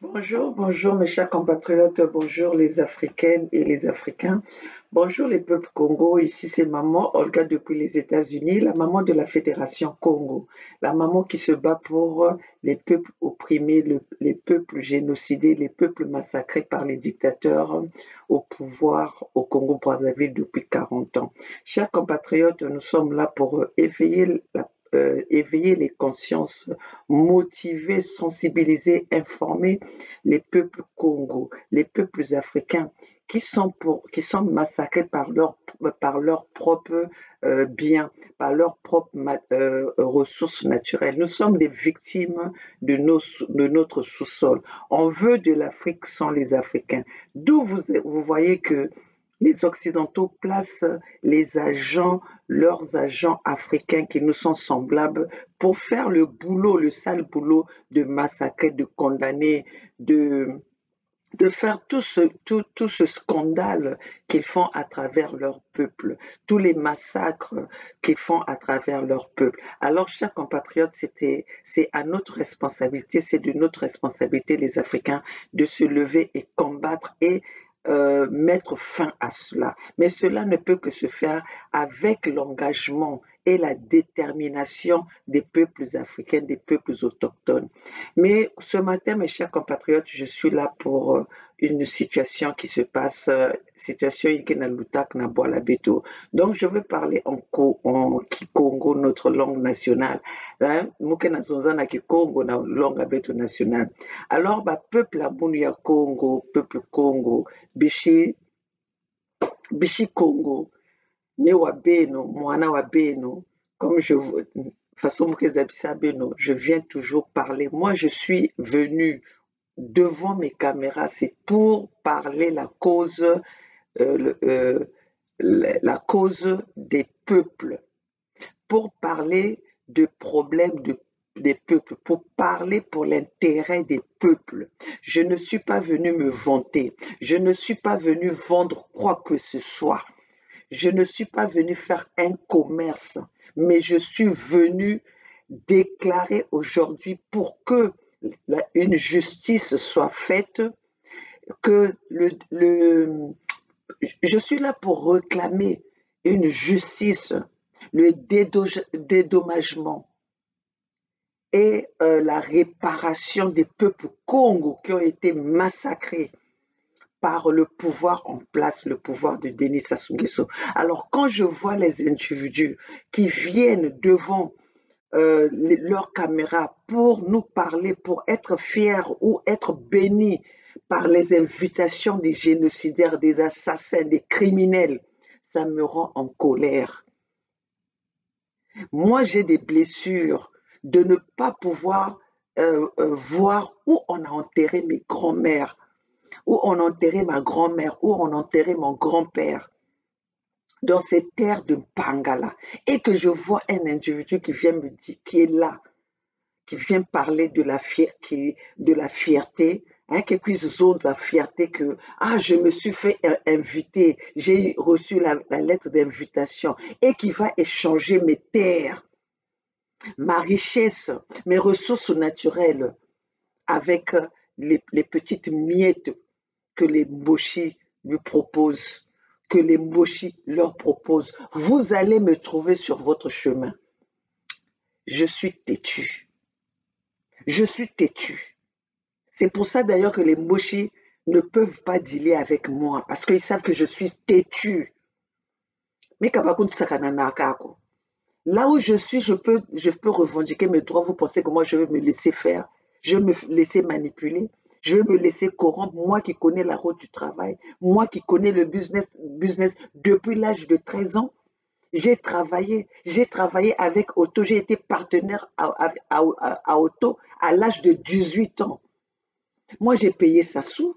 Bonjour, bonjour mes chers compatriotes, bonjour les Africaines et les Africains, bonjour les peuples Congo, ici c'est maman Olga depuis les États-Unis, la maman de la Fédération Congo, la maman qui se bat pour les peuples opprimés, les peuples génocidés, les peuples massacrés par les dictateurs au pouvoir au Congo-Brazzaville depuis 40 ans. Chers compatriotes, nous sommes là pour éveiller les consciences, motiver, sensibiliser, informer les peuples Congo, les peuples africains qui sont massacrés par leurs propres biens, par leurs propres ressources naturelles. Nous sommes des victimes de notre sous-sol. On veut de l'Afrique sans les Africains. D'où vous voyez que les Occidentaux placent leurs agents africains qui nous sont semblables pour faire le boulot, le sale boulot de massacrer, de condamner, de, de faire tout ce scandale qu'ils font à travers leur peuple, tous les massacres qu'ils font à travers leur peuple. Alors, chers compatriotes, c'est à notre responsabilité, c'est de notre responsabilité, les Africains, de se lever et combattre et mettre fin à cela. Mais cela ne peut que se faire avec l'engagement et la détermination des peuples africains, des peuples autochtones. Mais ce matin, mes chers compatriotes, je suis là pour une situation qui se passe, situation ikena lutak na boala beto. Donc, je veux parler en Kikongo, notre langue nationale. Hein, mukena zonza na Kikongo, na langue beto nationale. Alors, bah, peuple abunu ya Congo, peuple Congo, bishi, bishi Congo, me wa beno, mwana wa beno, comme je vous, façon mukeza beno, je viens toujours parler. Moi, je suis venu devant mes caméras, c'est pour parler euh, euh, la cause des peuples, pour parler de problèmes des peuples, pour parler pour l'intérêt des peuples. Je ne suis pas venu me vanter, je ne suis pas venu vendre quoi que ce soit. Je ne suis pas venu faire un commerce, mais je suis venu déclarer aujourd'hui pour que une justice soit faite, que je suis là pour réclamer une justice, le dédommagement et la réparation des peuples Congo qui ont été massacrés par le pouvoir en place, le pouvoir de Denis Sassou Nguesso. Alors quand je vois les individus qui viennent devant leurs caméras pour nous parler, pour être fiers ou être bénis par les invitations des génocidaires, des assassins, des criminels, ça me rend en colère. Moi, j'ai des blessures de ne pas pouvoir voir où on a enterré mes grands-mères, où on a enterré ma grand-mère, où on a enterré mon grand-père dans ces terres de Pangala, et que je vois un individu qui vient me dire, qui est là, qui vient parler de la fierté, hein, quelques zones à fierté que je me suis fait inviter, j'ai reçu la lettre d'invitation et qui va échanger mes terres, ma richesse, mes ressources naturelles avec les petites miettes que les Mboshi lui proposent, que les Mboshi leur proposent. Vous allez me trouver sur votre chemin. Je suis têtu. Je suis têtu. C'est pour ça d'ailleurs que les Moshi ne peuvent pas dealer avec moi parce qu'ils savent que je suis têtu. Mais là où je suis, je peux revendiquer mes droits. Vous pensez que moi, je vais me laisser faire? Je vais me laisser manipuler? Je vais me laisser corrompre? Moi qui connais la route du travail, moi qui connais le business depuis l'âge de 13 ans, j'ai travaillé avec Auto, j'ai été partenaire à Auto à l'âge de 18 ans. Moi, j'ai payé Sassou.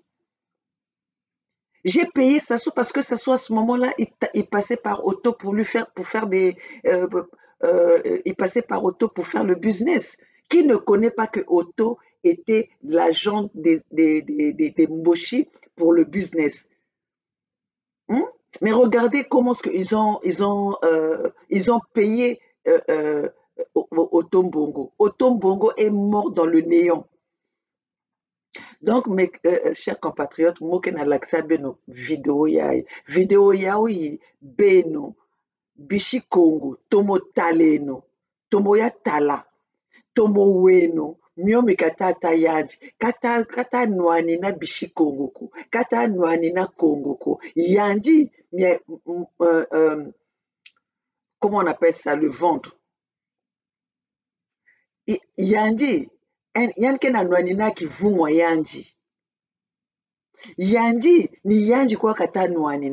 J'ai payé Sassou parce que Sassou, à ce moment-là, il passait par auto pour faire euh, il passait par auto pour faire le business. Qui ne connaît pas que Auto était l'agent des Mboshi pour le business? Hein? Mais regardez comment ils ont payé Otombongo. Otombongo est mort dans le néant. Donc, mes chers compatriotes, moi qui n'ai l'accès à nos vidéos, oui, beno, bishi Congo, tomo taleno, tomo ya tala, tomo weno, mio mi kata yanji, kata nwani na bishi Congo ko, kata nwani na Congo ko, yanji, comment on appelle ça, le ventre. Yanji, yan ke na nwani na kivumwa yanji. Yandi ni yanji kwa kata nwani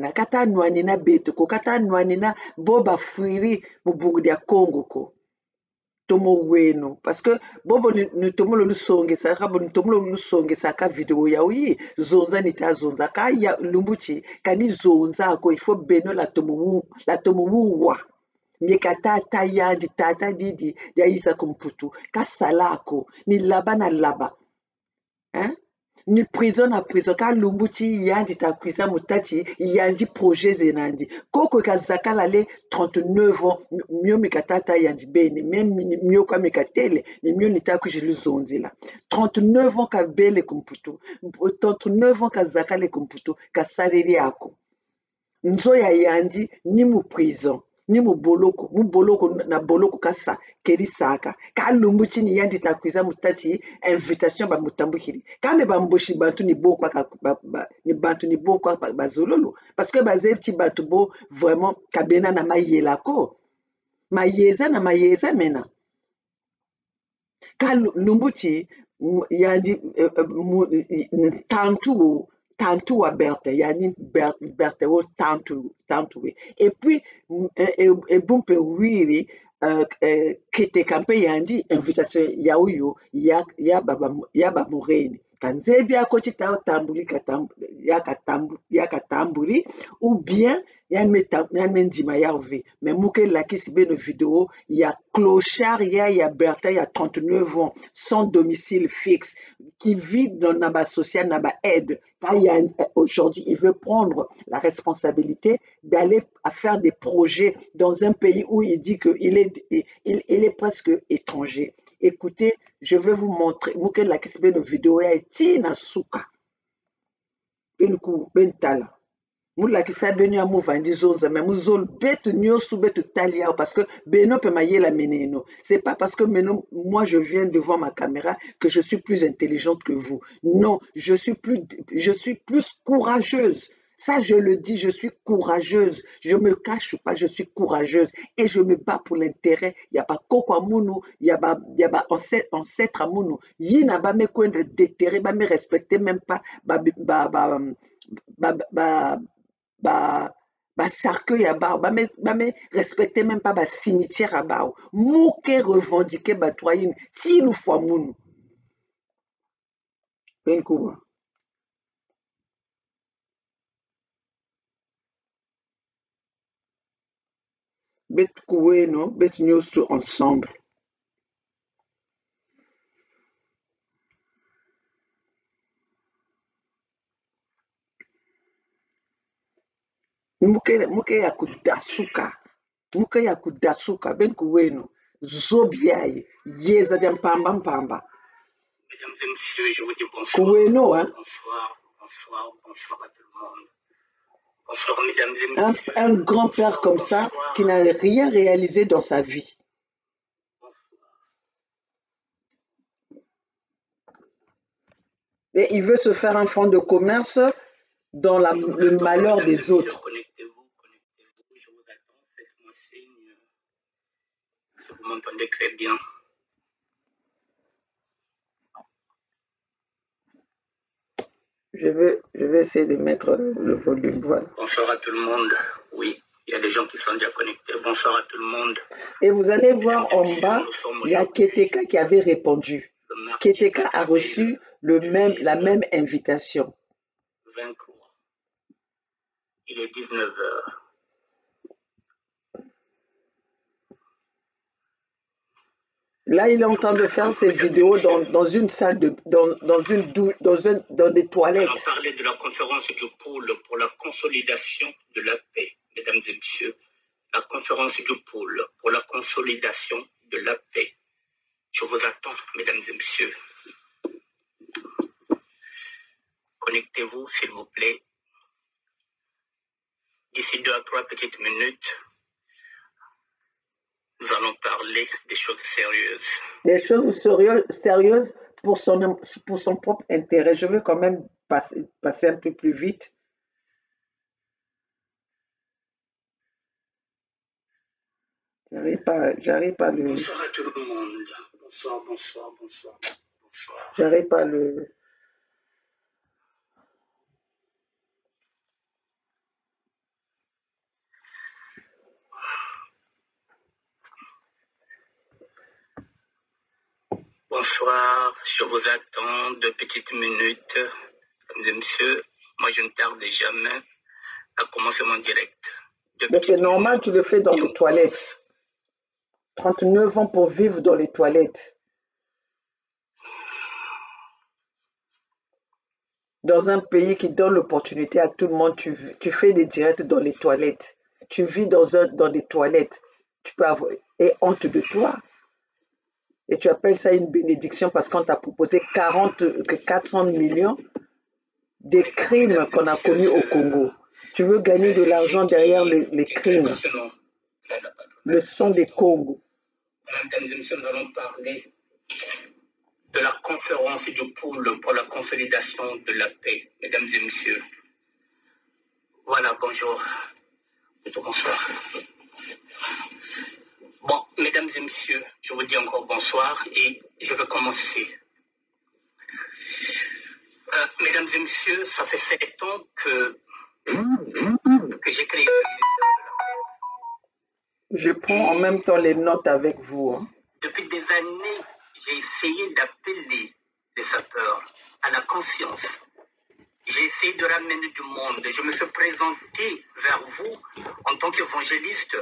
na beto ko kata nwani na boba fuiri mubungu dia Congo ko tomo weno parce que bobo ni tomo lo songe sa kabo ni tomo lo songe sa ka video ya oui zonza ni ta zonza ka ya lumbuchi kani zonza ko il faut beno la tomo wa mikata ta yanji tata didi ya isa kumputu ka salako ni laba na laba hein ni prison na prison ka lumbuti yandi takwisa mutachi yandi projet zenandi koko kazakala le 39 ans mio mikatata yandi bene même mio kwa mikatele ni mio nitakuji luzonzila 39 ans ka bele kumputu 39 ans kazakale kumputu kasaleli yako nzo ya yandi ni mu prison ni mu boloko na boloko kasa kerisaka ka lumbuti ni yandi takwisa mutachi invitation ba mutambukiri kame bamboshi bantu ni bokwa ni bantu ni bokwa bazololo parce que bazeti bantu bo vraiment kabena na mayela ko mayeza na mayeza mena ka lumbuti yandi tantu wa berte yani berte wo tantu we et puis et bumpe wiri kete kampe yandi invitation ya uyo ya baba moreni kanzebi akoti ta tambuli ya katambuli ou bien yan mendima ya ove mais muke lakisi beno vidéo ya clochard ya Bertin ya 39 ans sans domicile fixe qui vit dans naba social naba aide aujourd'hui il veut prendre la responsabilité d'aller à faire des projets dans un pays où il dit qu'il est presque étranger. Écoutez, je vais vous montrer. Muke lakisi beno vidéo ya tina suka. Bentala. Mulakisa beno ya muvandi zonza mais muzol betu nyosu betu talia parce que beno pe mayela meneno. C'est pas parce que maintenant moi je viens devant ma caméra que je suis plus intelligente que vous. Non, je suis plus courageuse. Ça, je le dis, je suis courageuse. Je me cache pas, je suis courageuse. Et je me bats pour l'intérêt. Il n'y a pas Koko Amounou, il y a pas ancêtre Amounou. Il n'y a pas me déterrer, pas me respecter, même pas, cercueil à bar, me respecter même pas cimetière à bar. Mouke revendiquer batoyen, tilu fois Mounou. Ben Kouba. Bet koué, non? Bet nyosu ensemble. Muke ya kudasuka. Muke ya kudasuka. Ben koué, non? Zobiaye. Yeza jampamba mpamba. Mesdames et messieurs, je vous dis bonsoir. Koué, non, hein? Bonsoir à tout le monde. Bonsoir, mesdames et messieurs. Un grand-père comme ça qui n'a rien réalisé dans sa vie. Et il veut se faire un fonds de commerce dans le malheur des autres. Connectez-vous, je vous attends, faites-moi signe si vous m'entendez très bien. Je vais essayer de mettre le volume, voilà. Bonsoir à tout le monde, oui. Il y a des gens qui sont déjà connectés. Bonsoir à tout le monde. Et vous allez voir en bas, il y a Keteka qui avait répondu. Keteka a reçu la même invitation. 23. Il est 19h. Là, il est en train de faire ses vidéos dans une salle dans des toilettes. On va parler de la conférence du pôle pour la consolidation de la paix, mesdames et messieurs. La conférence du pôle pour la consolidation de la paix. Je vous attends, mesdames et messieurs. Connectez-vous, s'il vous plaît. D'ici 2 à 3 petites minutes, nous allons parler des choses sérieuses. Des choses sérieuses pour son propre intérêt. Je veux quand même passer un peu plus vite. J'arrive pas le. Bonsoir à tout le monde. Bonsoir. J'arrive pas le. Bonsoir, je vous attends 2 petites minutes. Mesdames et messieurs, moi je ne tarde jamais à commencer mon direct. Mais c'est normal, tu le fais dans les toilettes. 39 ans pour vivre dans les toilettes. Dans un pays qui donne l'opportunité à tout le monde, tu fais des directs dans les toilettes. Tu vis dans des toilettes. Tu peux avoir honte de toi. Et tu appelles ça une bénédiction parce qu'on t'a proposé 400 millions des crimes qu'on a commis au Congo. Tu veux gagner de l'argent derrière les crimes. Le sang des Congo. Mesdames et messieurs, nous allons parler de la conférence du pôle pour la consolidation de la paix. Mesdames et messieurs, voilà, bonjour. Bonsoir. Bon, mesdames et messieurs, je vous dis encore bonsoir et je vais commencer. Mesdames et messieurs, ça fait 7 ans que j'ai créé ce ministère de la paix. Je prends en même temps les notes avec vous. Hein. Depuis des années, j'ai essayé d'appeler les sapeurs à la conscience. J'ai essayé de ramener du monde. Je me suis présenté vers vous en tant qu'évangéliste.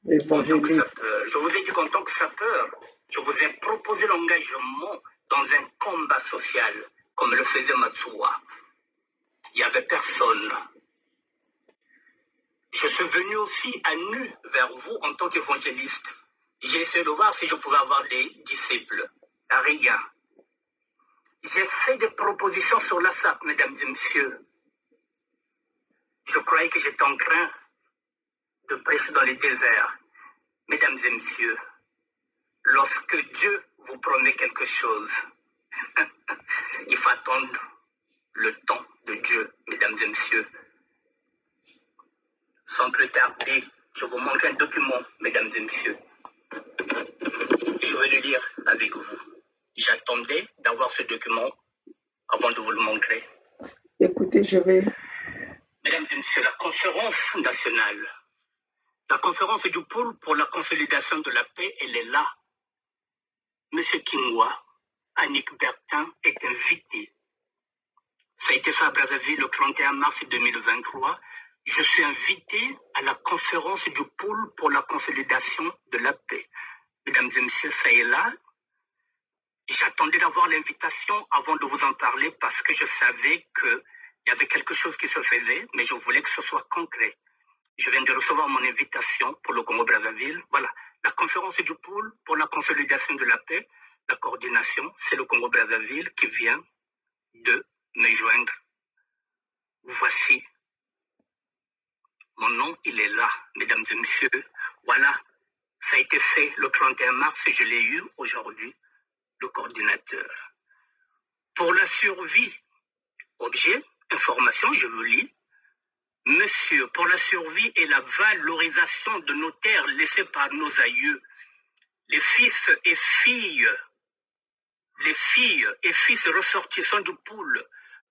En tant que sapeur. Je vous ai dit qu'en tant que sapeur, je vous ai proposé l'engagement dans un combat social, comme le faisait Matsuwa. Il n'y avait personne. Je suis venu aussi à nu vers vous en tant qu'évangéliste. J'ai essayé de voir si je pouvais avoir des disciples. Rien. J'ai fait des propositions sur la SAP, mesdames et messieurs. Je croyais que j'étais en train de prêcher dans les déserts. Mesdames et messieurs, lorsque Dieu vous promet quelque chose, il faut attendre le temps de Dieu, mesdames et messieurs. Sans plus tarder, je vous montre un document, mesdames et messieurs. Je vais le lire avec vous. J'attendais d'avoir ce document avant de vous le montrer. Écoutez, je vais... Mesdames et messieurs, la conférence nationale, la conférence du pôle pour la consolidation de la paix, elle est là. Monsieur Kingwa, Annick Bertin est invité. Ça a été fait à Brazzaville le 31 mars 2023. Je suis invité à la conférence du pôle pour la consolidation de la paix. Mesdames et messieurs, ça est là. J'attendais d'avoir l'invitation avant de vous en parler parce que je savais qu'il y avait quelque chose qui se faisait, mais je voulais que ce soit concret. Je viens de recevoir mon invitation pour le Congo-Brazzaville. Voilà, la conférence du pôle pour la consolidation de la paix, la coordination, c'est le Congo-Brazzaville qui vient de me joindre. Voici. Mon nom, il est là, mesdames et messieurs. Voilà, ça a été fait le 31 mars et je l'ai eu aujourd'hui, le coordinateur. Pour la survie, objet, information, je vous lis. Monsieur, pour la survie et la valorisation de nos terres laissées par nos aïeux, les fils et filles ressortissants du pôle,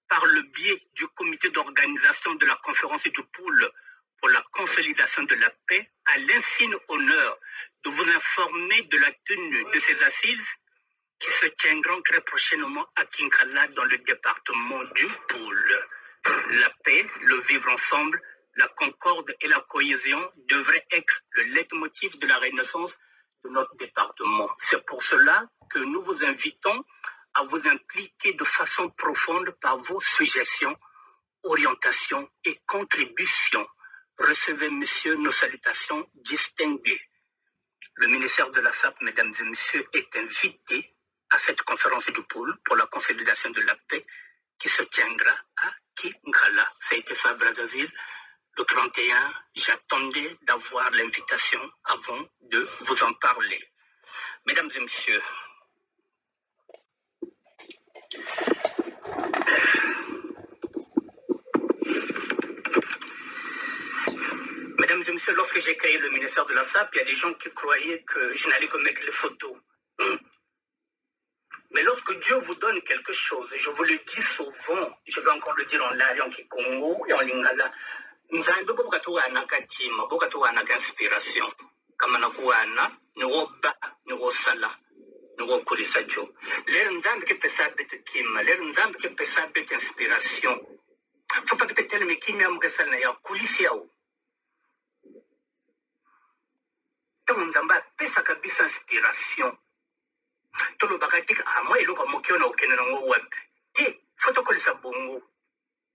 par le biais du comité d'organisation de la conférence du pôle pour la consolidation de la paix, à l'insigne honneur de vous informer de la tenue de ces assises qui se tiendront très prochainement à Kinkala dans le département du pôle. La paix, le vivre ensemble, la concorde et la cohésion devraient être le leitmotiv de la renaissance de notre département. C'est pour cela que nous vous invitons à vous impliquer de façon profonde par vos suggestions, orientations et contributions. Recevez, messieurs, nos salutations distinguées. Le ministère de la SAP, mesdames et messieurs, est invité à cette conférence du pôle pour la consolidation de la paix qui se tiendra à Kinkala. Ça a été fait à Brazzaville le 31. J'attendais d'avoir l'invitation avant de vous en parler. Mesdames et messieurs, lorsque j'ai créé le ministère de la SAP, il y a des gens qui croyaient que je n'allais que mettre les photos. Mais lorsque Dieu vous donne quelque chose, et je vous le dis souvent, je vais encore le dire en Lari, en Kikongo et en Lingala, Nzambe bokatuwana katima, bokatuwana inspiration. Kamana kuwana, nuoba, nuosala, nuokulisa jo. Lero Nzambe ke pesa bete kima, lero Nzambe ke pesa bete inspiration. Faut pas que telle me kimia mukesana ya kulisi yao. Tangu Nzambe pesa kabisa inspiration. Tolo bakati moi eloko mokio na okene na ngo wapi. Ti, fotokolisa bongo.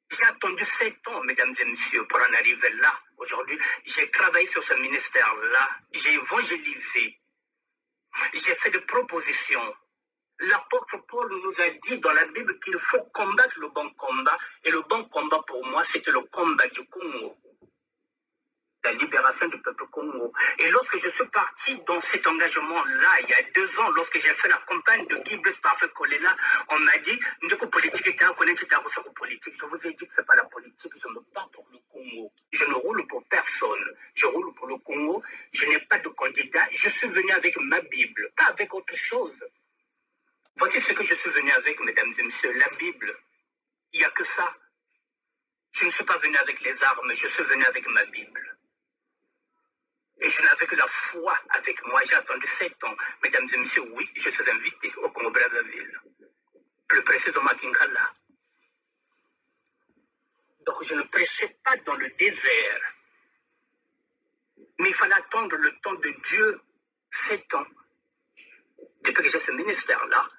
J'ai attendu 7 ans, mesdames et messieurs, pour en arriver là. Aujourd'hui, j'ai travaillé sur ce ministère-là. J'ai évangélisé. J'ai fait des propositions. L'apôtre Paul nous a dit dans la Bible qu'il faut combattre le bon combat. Et le bon combat pour moi, c'était le combat du Congo. La libération du peuple Congo. Et lorsque je suis parti dans cet engagement-là, il y a 2 ans, lorsque j'ai fait la campagne de Guy Blaise Parfait Kolela, on m'a dit, politique politique. Je vous ai dit que ce n'est pas la politique, je me bats pour le Congo. Je ne roule pour personne. Je roule pour le Congo. Je n'ai pas de candidat. Je suis venu avec ma Bible, pas avec autre chose. Voici ce que je suis venu avec, mesdames et messieurs, la Bible. Il n'y a que ça. Je ne suis pas venu avec les armes, je suis venu avec ma Bible. Et je n'avais que la foi avec moi. J'ai attendu 7 ans. Mesdames et messieurs, oui, je suis invité au Congo-Brazzaville. Plus précisément à Kinkala. Donc je ne prêchais pas dans le désert. Mais il fallait attendre le temps de Dieu. 7 ans. Depuis que j'ai ce ministère-là.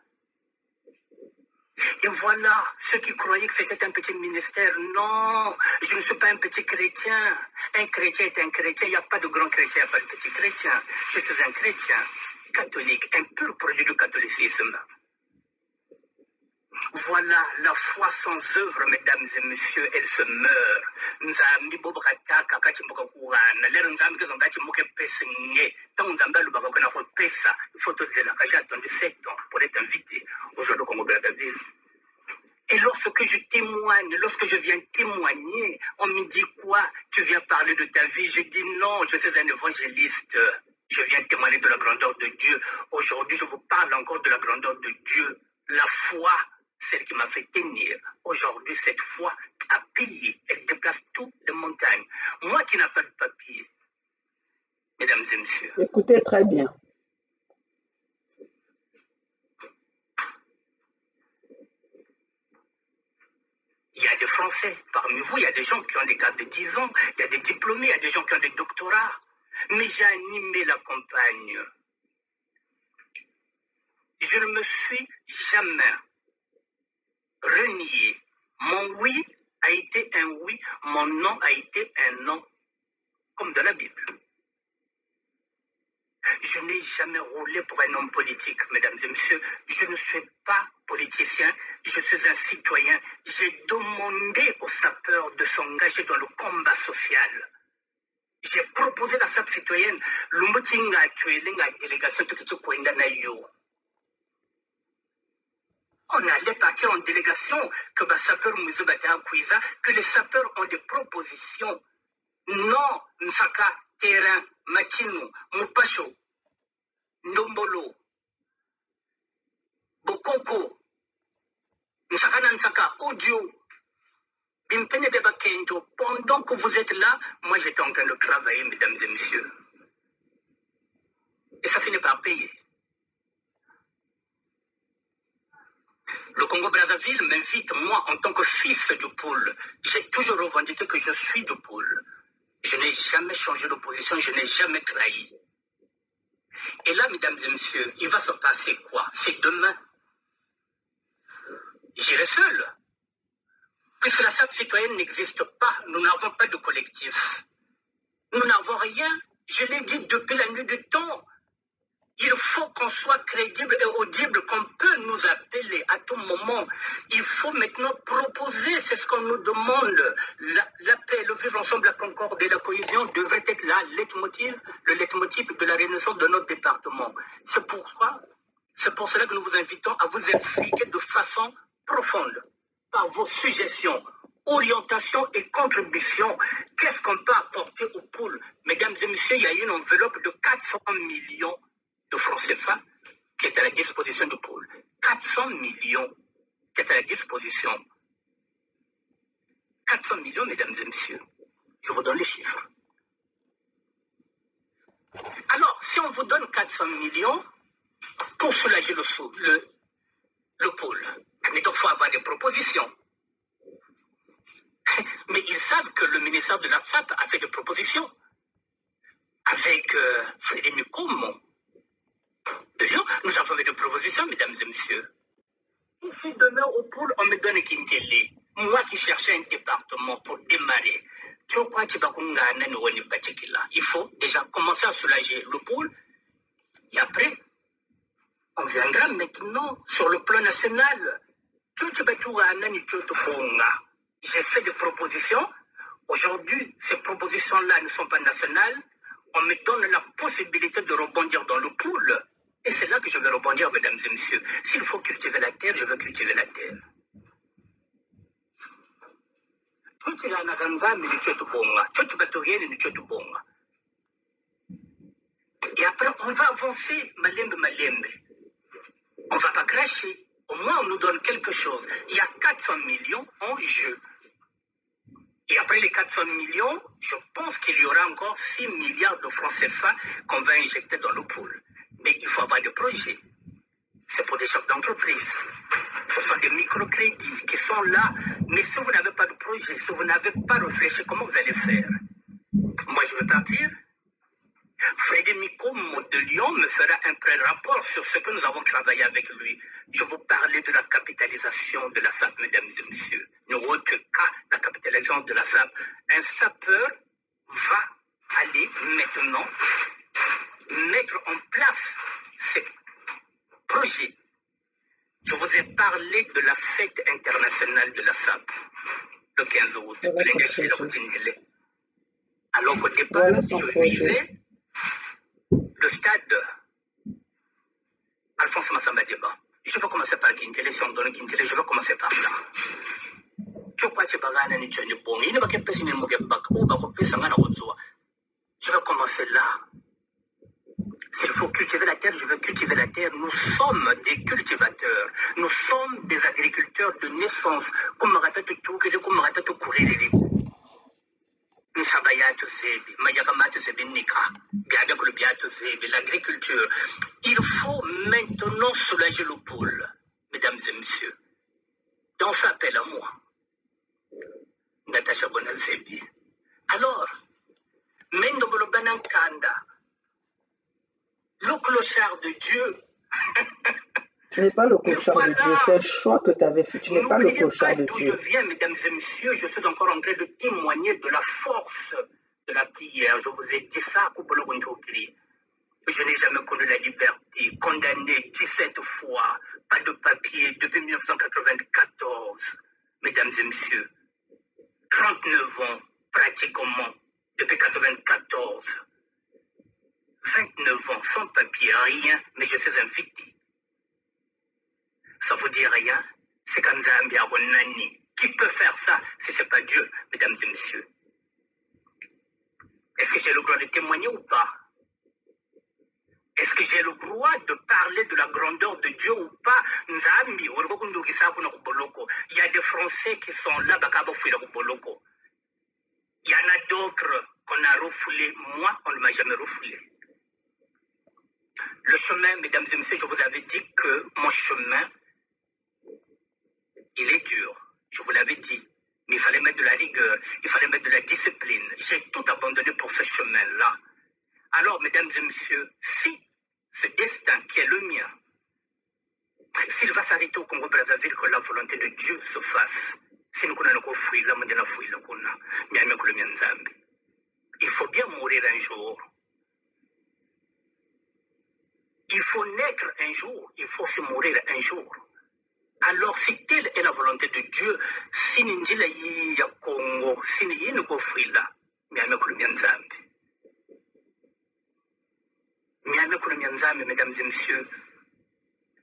Et voilà, ceux qui croyaient que c'était un petit ministère, non, je ne suis pas un petit chrétien. Un chrétien est un chrétien, il n'y a pas de grand chrétien, il n'y a pas de petit chrétien. Je suis un chrétien catholique, un pur produit du catholicisme. Voilà, la foi sans œuvre, mesdames et messieurs, elle se meurt. Nzambi bobakata kakati mbokakuwana. Lero nzambi kezongati mboke pesa nge. Tant nzambi alubaka kona ko pesa. Il faut te dire là, j'ai attendu 7 ans pour être invité aujourd'hui au Congo-Brazzaville. Et lorsque je témoigne, lorsque je viens témoigner, on me dit quoi? Tu viens parler de ta vie? Je dis non, je suis un évangéliste. Je viens témoigner de la grandeur de Dieu. Aujourd'hui, je vous parle encore de la grandeur de Dieu. La foi, celle qui m'a fait tenir. Aujourd'hui, cette foi a payé. Elle déplace toutes les montagnes. Moi qui n'ai pas de papier, mesdames et messieurs. Écoutez très bien. Il y a des Français parmi vous, il y a des gens qui ont des cadres de 10 ans, il y a des diplômés, il y a des gens qui ont des doctorats. Mais j'ai animé la campagne. Je ne me suis jamais renié. Mon oui a été un oui, mon non a été un non, comme dans la Bible. Je n'ai jamais roulé pour un homme politique, mesdames et messieurs. Je ne suis pas politicien, je suis un citoyen. J'ai demandé aux sapeurs de s'engager dans le combat social. J'ai proposé la SAP citoyenne. On allait partir en délégation, que les sapeurs ont des propositions. Non, Nsaka, Terrain, Matinu, Mupacho, Ndombolo, Bokoko, Nsaka Nansaka, Audio, Bimpene Beba Kento. Pendant que vous êtes là, moi j'étais en train de travailler, mesdames et messieurs. Et ça finit par payer. Le Congo-Brazzaville m'invite, moi, en tant que fils du pôle. J'ai toujours revendiqué que je suis du pôle. Je n'ai jamais changé d'opposition, je n'ai jamais trahi. Et là, mesdames et messieurs, il va se passer quoi? C'est demain. J'irai seul. Puisque la SAP citoyenne n'existe pas, nous n'avons pas de collectif. Nous n'avons rien. Je l'ai dit depuis la nuit du temps. Il faut qu'on soit crédible et audible, qu'on peut nous appeler à tout moment. Il faut maintenant proposer, c'est ce qu'on nous demande. La paix, le vivre ensemble, la concorde et la cohésion devraient être là, le leitmotiv de la renaissance de notre département. C'est pour cela que nous vous invitons à vous expliquer de façon profonde, par vos suggestions, orientations et contributions. Qu'est-ce qu'on peut apporter au pôle? Mesdames et messieurs, il y a une enveloppe de 400 millions de francs CFA qui est à la disposition du pôle. 400 millions qui est à la disposition. 400 millions, mesdames et messieurs. Je vous donne les chiffres. Alors, si on vous donne 400 millions pour soulager le pôle, mais donc il faut avoir des propositions. Mais ils savent que le ministère de l'ARTSAP a fait des propositions avec Frédéric Comon de Lyon. Nous avons fait des propositions, mesdames et messieurs. Ici, demain, au pôle, on me donne Kintélé. Moi qui cherchais un département pour démarrer. Il faut déjà commencer à soulager le pôle. Et après, on viendra maintenant sur le plan national. J'ai fait des propositions. Aujourd'hui, ces propositions-là ne sont pas nationales. On me donne la possibilité de rebondir dans le pool. Et c'est là que je vais rebondir, mesdames et messieurs. S'il faut cultiver la terre, je veux cultiver la terre. Et après, on va avancer, malembe. On ne va pas cracher. Au moins, on nous donne quelque chose. Il y a 400 millions en jeu. Et après les 400 millions, je pense qu'il y aura encore 6 milliards de francs CFA qu'on va injecter dans le pool. Mais il faut avoir des projets. C'est pour des chefs d'entreprise. Ce sont des microcrédits qui sont là. Mais si vous n'avez pas de projet, si vous n'avez pas réfléchi, comment vous allez faire? Moi, je vais partir. Frédéric Comon de Lyon me fera un pré-rapport sur ce que nous avons travaillé avec lui. Je vous parlais de la capitalisation de la SAP, mesdames et messieurs. Nous cas, la capitalisation de la SAP. Un sapeur va aller maintenant mettre en place ces projets. Je vous ai parlé de la fête internationale de la SAP, le 15 août. Alors qu'au départ, je visais le stade Alphonse Massamba Débat. Je vais commencer par Guintélé. Si on donne Guintélé, je vais commencer par là. Je vais commencer là. S'il faut cultiver la terre, je veux cultiver la terre. Nous sommes des cultivateurs. Nous sommes des agriculteurs de naissance. L'agriculture. Il faut maintenant soulager le pôle, mesdames et messieurs. Et on fait appel à moi, Natacha Bonanzebi. Alors, Mendobolo Banankanda, le clochard de Dieu. Tu n'es pas le clochard de Dieu, c'est un choix que tu avais fait. Tu n'es pas le clochard de D'où Dieu. je viens, mesdames et messieurs, je suis encore en train de témoigner de la force de la prière. Je vous ai dit ça, je n'ai jamais connu la liberté, condamné 17 fois, pas de papier depuis 1994. Mesdames et messieurs, 39 ans pratiquement, depuis 1994. 29 ans sans papier, rien, mais je suis invité. Ça vous dit rien? C'est comme Zambia Bonani. Qui peut faire ça si ce n'est pas Dieu, mesdames et messieurs? Est-ce que j'ai le droit de témoigner ou pas? Est-ce que j'ai le droit de parler de la grandeur de Dieu ou pas? Il y a des Français qui sont là, il y en a d'autres qu'on a refoulés. Moi, on ne m'a jamais refoulé. Le chemin, mesdames et messieurs, je vous avais dit que mon chemin, il est dur. Je vous l'avais dit. Mais il fallait mettre de la rigueur, il fallait mettre de la discipline. J'ai tout abandonné pour ce chemin-là. Alors, mesdames et messieurs, si ce destin qui est le mien, s'il va s'arrêter au Congo-Brazzaville, que la volonté de Dieu se fasse, il faut bien mourir un jour. Il faut naître un jour, il faut se mourir un jour. Alors, si telle est la volonté de Dieu, si Ninjila yi ya Congo, si ni ko fuila, miame kulumia nzambe. Miame kulumia nzambe, mesdames et messieurs.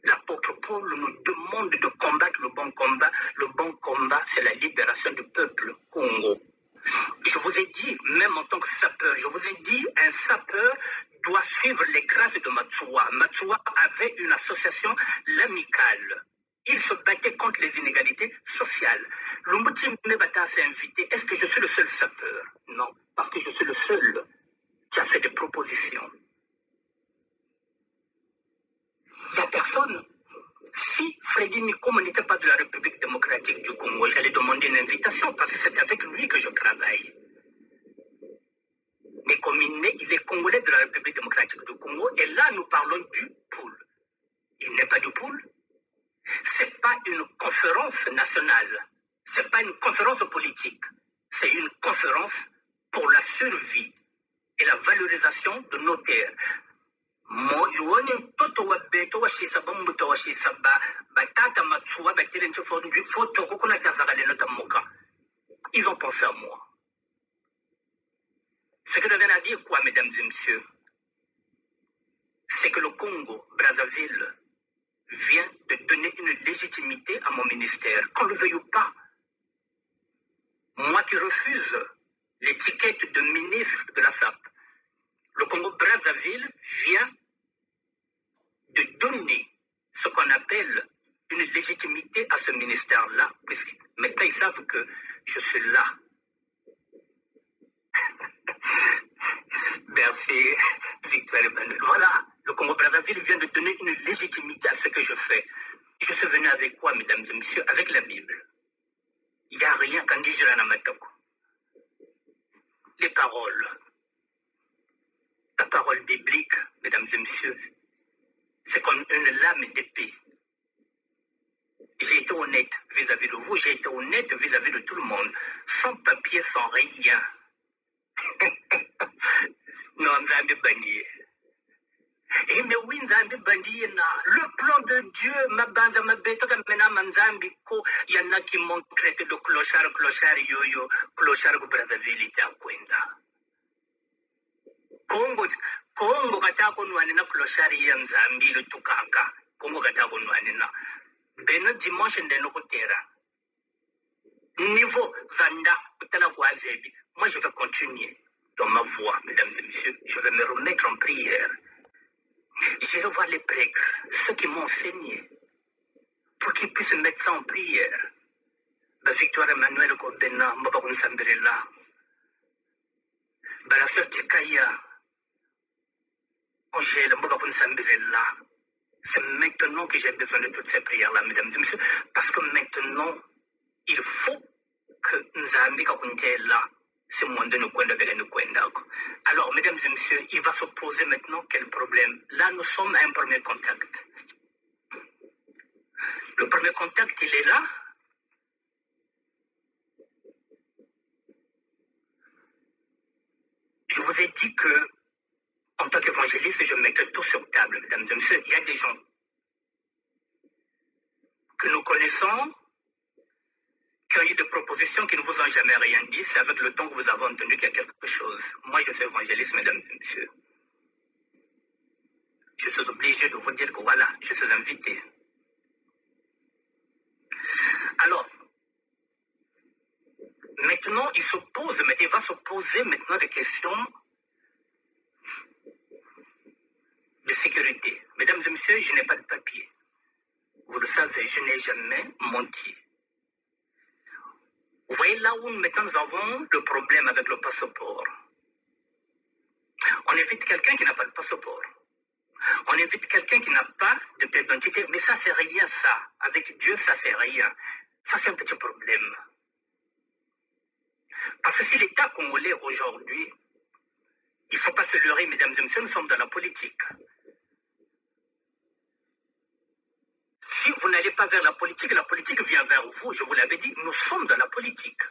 L'apôtre Paul nous demande de combattre le bon combat. Le bon combat, c'est la libération du peuple Congo. Je vous ai dit, même en tant que sapeur, je vous ai dit, un sapeur doit suivre les grâces de Matsuwa. Matsuwa avait une association, l'amicale. Il se battait contre les inégalités sociales. Lumbuti Mbata s'est invité. Est-ce que je suis le seul sapeur? Non, parce que je suis le seul qui a fait des propositions. Il n'y a personne. Si Freddy Mikoum n'était pas de la République démocratique du Congo, j'allais demander une invitation parce que c'est avec lui que je travaille. Mais comme il est Congolais de la République démocratique du Congo, et là nous parlons du pool. Il n'est pas du pool. Ce n'est pas une conférence nationale. Ce n'est pas une conférence politique. C'est une conférence pour la survie et la valorisation de nos terres. Ils ont pensé à moi. Ce que je viens à dire, quoi, mesdames et messieurs, c'est que le Congo, Brazzaville, vient de donner une légitimité à mon ministère, qu'on le veuille ou pas. Moi qui refuse l'étiquette de ministre de la SAP, le Congo-Brazzaville vient de donner ce qu'on appelle une légitimité à ce ministère-là, puisque maintenant ils savent que je suis là. Merci, Victoire Emmanuel. Voilà, le Congo-Brazzaville vient de donner une légitimité à ce que je fais. Je suis venu avec quoi, mesdames et messieurs? Avec la Bible. Il n'y a rien qu'en dit Matoko. Les paroles. La parole biblique, mesdames et messieurs, c'est comme une lame d'épée. J'ai été honnête vis-à-vis de vous, j'ai été honnête vis-à-vis de tout le monde, sans papier, sans rien. Non, Nzambe Bandier. Et mais oui, Nzambe Bandier, le plan de Dieu, ma banza, ma bête, mena Manzambi, il y en a qui m'ont traité de clochard, yo-yo, clochard, Brazzaville, à Kwenda. Congo katako nwanina clochard ya Nzambi, le tukaka. Congo katako nwanina. Beno dimanche ndeno kotera. Niveau Vanda, moi je vais continuer dans ma voie, mesdames et messieurs. Je vais me remettre en prière. J'irai voir les prêtres, ceux qui m'ont enseigné, pour qu'ils puissent mettre ça en prière. Victoire Emmanuel Kobena, Mbabakun Sambirella, la sœur Tikaya, Angèle, Mbabakun Sambirella. C'est maintenant que j'ai besoin de toutes ces prières-là, mesdames et messieurs, parce que maintenant, il faut que Nzambi Kakunte là, c'est moins de nous kwenda. Alors, mesdames et messieurs, il va se poser maintenant quel problème? Là, nous sommes à un premier contact. Le premier contact, il est là. Je vous ai dit que, en tant qu'évangéliste, je mettais tout sur table, mesdames et messieurs. Il y a des gens que nous connaissons, qui ont eu des propositions qui ne vous ont jamais rien dit. C'est avec le temps que vous avez entendu qu'il y a quelque chose. Moi, je suis évangéliste, mesdames et messieurs. Je suis obligé de vous dire que voilà, je suis invité. Alors, maintenant, il va se poser maintenant des questions de sécurité. Mesdames et messieurs, je n'ai pas de papier. Vous le savez, je n'ai jamais menti. Vous voyez là où maintenant nous avons le problème avec le passeport. On évite quelqu'un qui n'a pas de passeport. On évite quelqu'un qui n'a pas de pièce d'identité. Mais ça, c'est rien, ça. Avec Dieu, ça, c'est rien. Ça, c'est un petit problème. Parce que si l'État congolais aujourd'hui, il ne faut pas se leurrer, mesdames et messieurs, nous sommes dans la politique. Si vous n'allez pas vers la politique vient vers vous. Je vous l'avais dit, nous sommes dans la politique.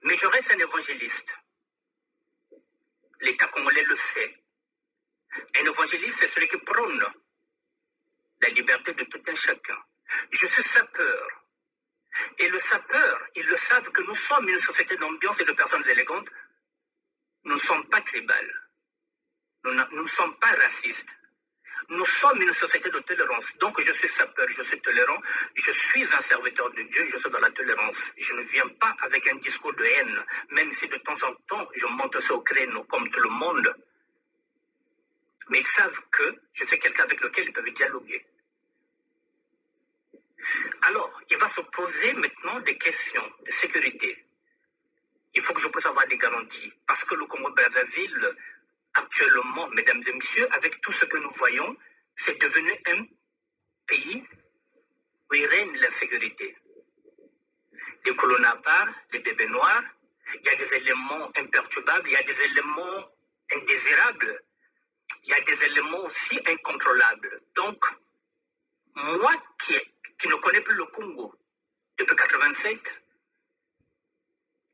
Mais je reste un évangéliste. L'État congolais le sait. Un évangéliste, c'est celui qui prône la liberté de tout un chacun. Je suis sapeur. Et le sapeur, ils le savent que nous sommes une société d'ambiance et de personnes élégantes. Nous ne sommes pas tribales. Nous ne sommes pas racistes. Nous sommes une société de tolérance. Donc je suis sapeur, je suis tolérant, je suis un serviteur de Dieu, je suis dans la tolérance. Je ne viens pas avec un discours de haine, même si de temps en temps je monte sur le créneau comme tout le monde. Mais ils savent que je suis quelqu'un avec lequel ils peuvent dialoguer. Alors, il va se poser maintenant des questions de sécurité. Il faut que je puisse avoir des garanties. Parce que le Congo-Brazzaville, actuellement, mesdames et messieurs, avec tout ce que nous voyons, c'est devenu un pays où il règne l'insécurité. Les colons à part, les bébés noirs, il y a des éléments imperturbables, il y a des éléments indésirables, il y a des éléments aussi incontrôlables. Donc, moi qui ne connais plus le Congo depuis 87,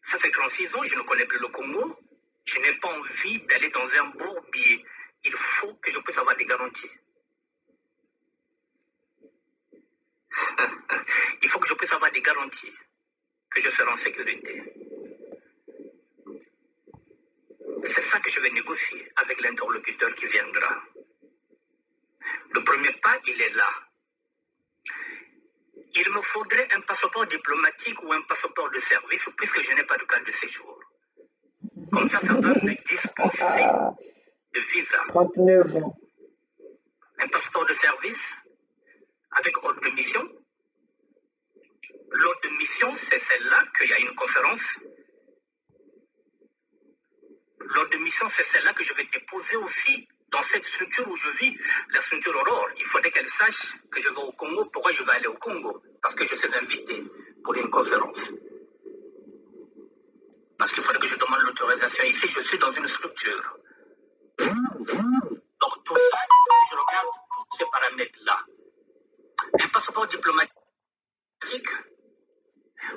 ça fait 36 ans, je ne connais plus le Congo, je n'ai pas envie d'aller dans un bourbier. Il faut que je puisse avoir des garanties. Il faut que je puisse avoir des garanties que je serai en sécurité. C'est ça que je vais négocier avec l'interlocuteur qui viendra. Le premier pas, il est là. Il me faudrait un passeport diplomatique ou un passeport de service puisque je n'ai pas de carte de séjour. Comme ça va me dispenser de visa. 39 ans. Un passeport de service avec ordre de mission. L'ordre de mission, c'est celle-là qu'il y a une conférence. L'ordre de mission, c'est celle-là que je vais déposer aussi dans cette structure où je vis, la structure Aurore. Il faudrait qu'elle sache que je vais au Congo. Pourquoi je vais aller au Congo? Parce que je suis invité pour une conférence. Parce qu'il faudrait que je demande l'autorisation ici. Je suis dans une structure. Donc tout ça, il faut que je regarde tous ces paramètres-là. Un passeport diplomatique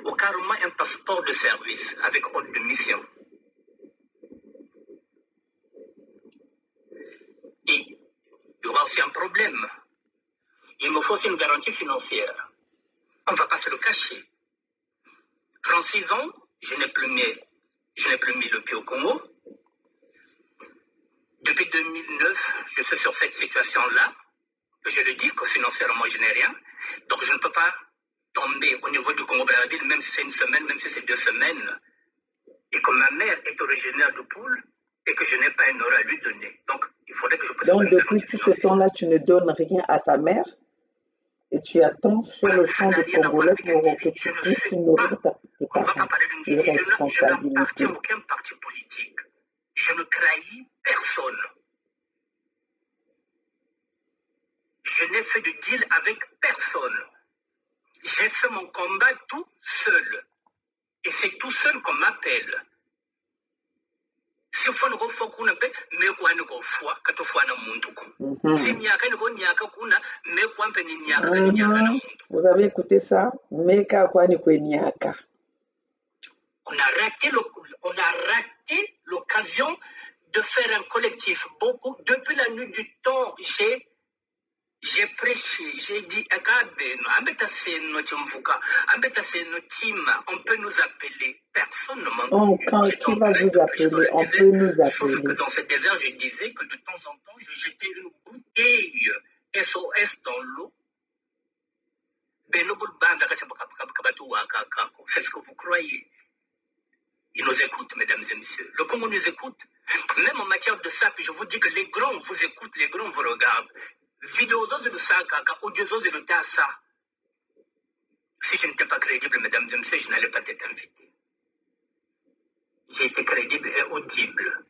ou carrément un passeport de service avec ordre de mission. Et il y aura aussi un problème. Il me faut aussi une garantie financière. On ne va pas se le cacher. 36 ans, je n'ai plus mis le pied au Congo. Depuis 2009, je suis sur cette situation-là. Je le dis que financièrement, je n'ai rien. Donc, je ne peux pas tomber au niveau du Congo-Brazzaville, même si c'est une semaine, même si c'est 2 semaines. Et que ma mère est originaire de Poule et que je n'ai pas un euro à lui donner. Donc, il faudrait que je puisse avoir Donc, une depuis garantie tout ce financière. temps-là, tu ne donnes rien à ta mère et tu attends sur le Ça champ n'a des rien à voir Congolais avec un pour que dîner. tu Je ne puisses suis nourrir pas, tes on ne va pas parents. parler d'une Une dîner. Je responsabilité. n'appartiens à aucun parti politique. Je ne trahis personne. Je n'ai fait de deal avec personne. J'ai fait mon combat tout seul. Et c'est tout seul qu'on m'appelle. Si on ne faut qu'on appelle, mais quoi ne go foi, quand on voit un monde. Si n'y a rien qu'on n'y a qu'un kuna, mais quoi peut n'y a qu'un monde. Vous avez écouté ça? Meka kwani kwenyaka. On a raté l'occasion de faire un collectif. Beaucoup, depuis la nuit du temps, j'ai prêché, j'ai dit, on peut nous appeler. Personne ne m'a entendu. Qui va vous appeler? On peut nous Sauf que appeler. dans ce désert, je disais que de temps en temps, je jetais une bouteille SOS dans l'eau. C'est ce que vous croyez. Ils nous écoutent, mesdames et messieurs. Le Congo nous écoute. Même en matière de ça, je vous dis que les grands vous écoutent, les grands vous regardent. Vidéo de Lusaka, audio de Tassa. Si je n'étais pas crédible, mesdames et messieurs, je n'allais pas être invité. J'ai été crédible et audible.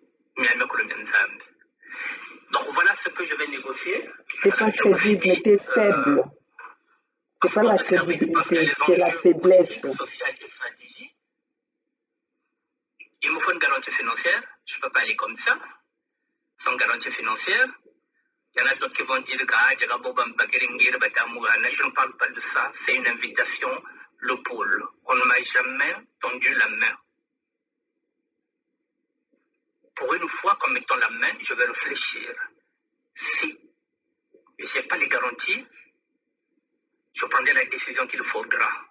Donc voilà ce que je vais négocier. Tu n'es pas crédible, mais tu es faible. Ce n'est pas la crédibilité, c'est la faiblesse. Sociale et stratégie. Il me faut une garantie financière. Je ne peux pas aller comme ça, sans garantie financière. Il y en a d'autres qui vont dire que je ne parle pas de ça. C'est une invitation, le pôle. On ne m'a jamais tendu la main. Pour une fois, comme mettant la main, je vais réfléchir. Si je n'ai pas les garanties, je prendrai la décision qu'il faudra.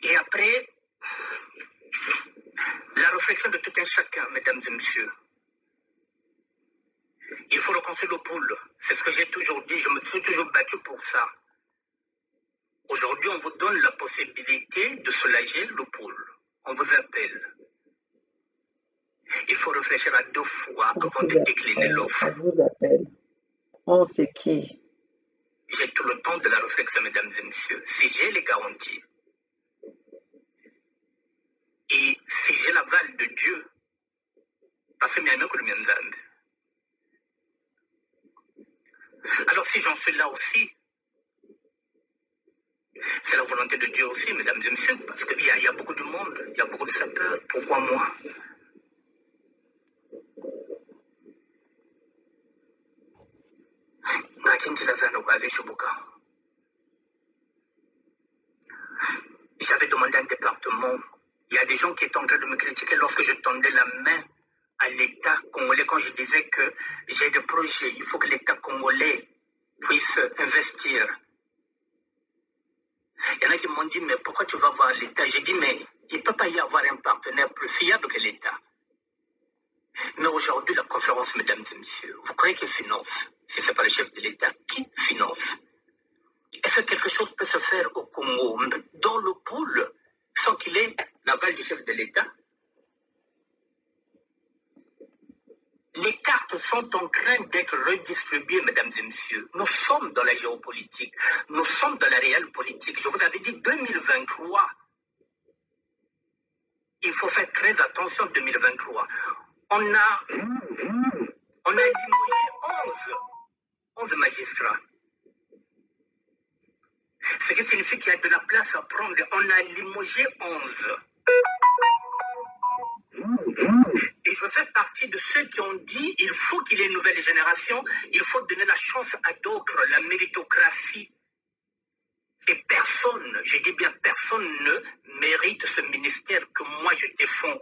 Et après, la réflexion de tout un chacun, mesdames et messieurs. Il faut reconstruire le pôle. C'est ce que j'ai toujours dit. Je me suis toujours battu pour ça. Aujourd'hui, on vous donne la possibilité de soulager le pôle. On vous appelle. Il faut réfléchir à 2 fois avant de décliner l'offre. On vous appelle. Oh, c'est qui? J'ai tout le temps de la réflexion, mesdames et messieurs. Si j'ai les garanties et si j'ai l'aval de Dieu, parce que alors si j'en suis là aussi, c'est la volonté de Dieu aussi, mesdames et messieurs, parce qu'il y a beaucoup de monde, il y a beaucoup de sapeurs. Pourquoi moi? J'avais demandé un département. Il y a des gens qui étaient en train de me critiquer lorsque je tendais la main à l'État congolais quand je disais que j'ai des projets. Il faut que l'État congolais puisse investir. Il y en a qui m'ont dit, mais pourquoi tu vas voir l'État? J'ai dit, mais il ne peut pas y avoir un partenaire plus fiable que l'État. Mais aujourd'hui, la conférence, mesdames et messieurs, vous croyez qu'il finance? Si ce n'est pas le chef de l'État, qui finance? Est-ce que quelque chose peut se faire au Congo, dans le pôle, sans qu'il ait l'aval du chef de l'État? Les cartes sont en train d'être redistribuées, mesdames et messieurs. Nous sommes dans la géopolitique. Nous sommes dans la réelle politique. Je vous avais dit 2023. Il faut faire très attention 2023. On a limogé 11 magistrats. Ce qui signifie qu'il y a de la place à prendre. On a limogé 11. Et je fais partie de ceux qui ont dit il faut qu'il y ait une nouvelle génération, il faut donner la chance à d'autres, la méritocratie. Et personne, je dis bien personne, ne mérite ce ministère que moi je défends.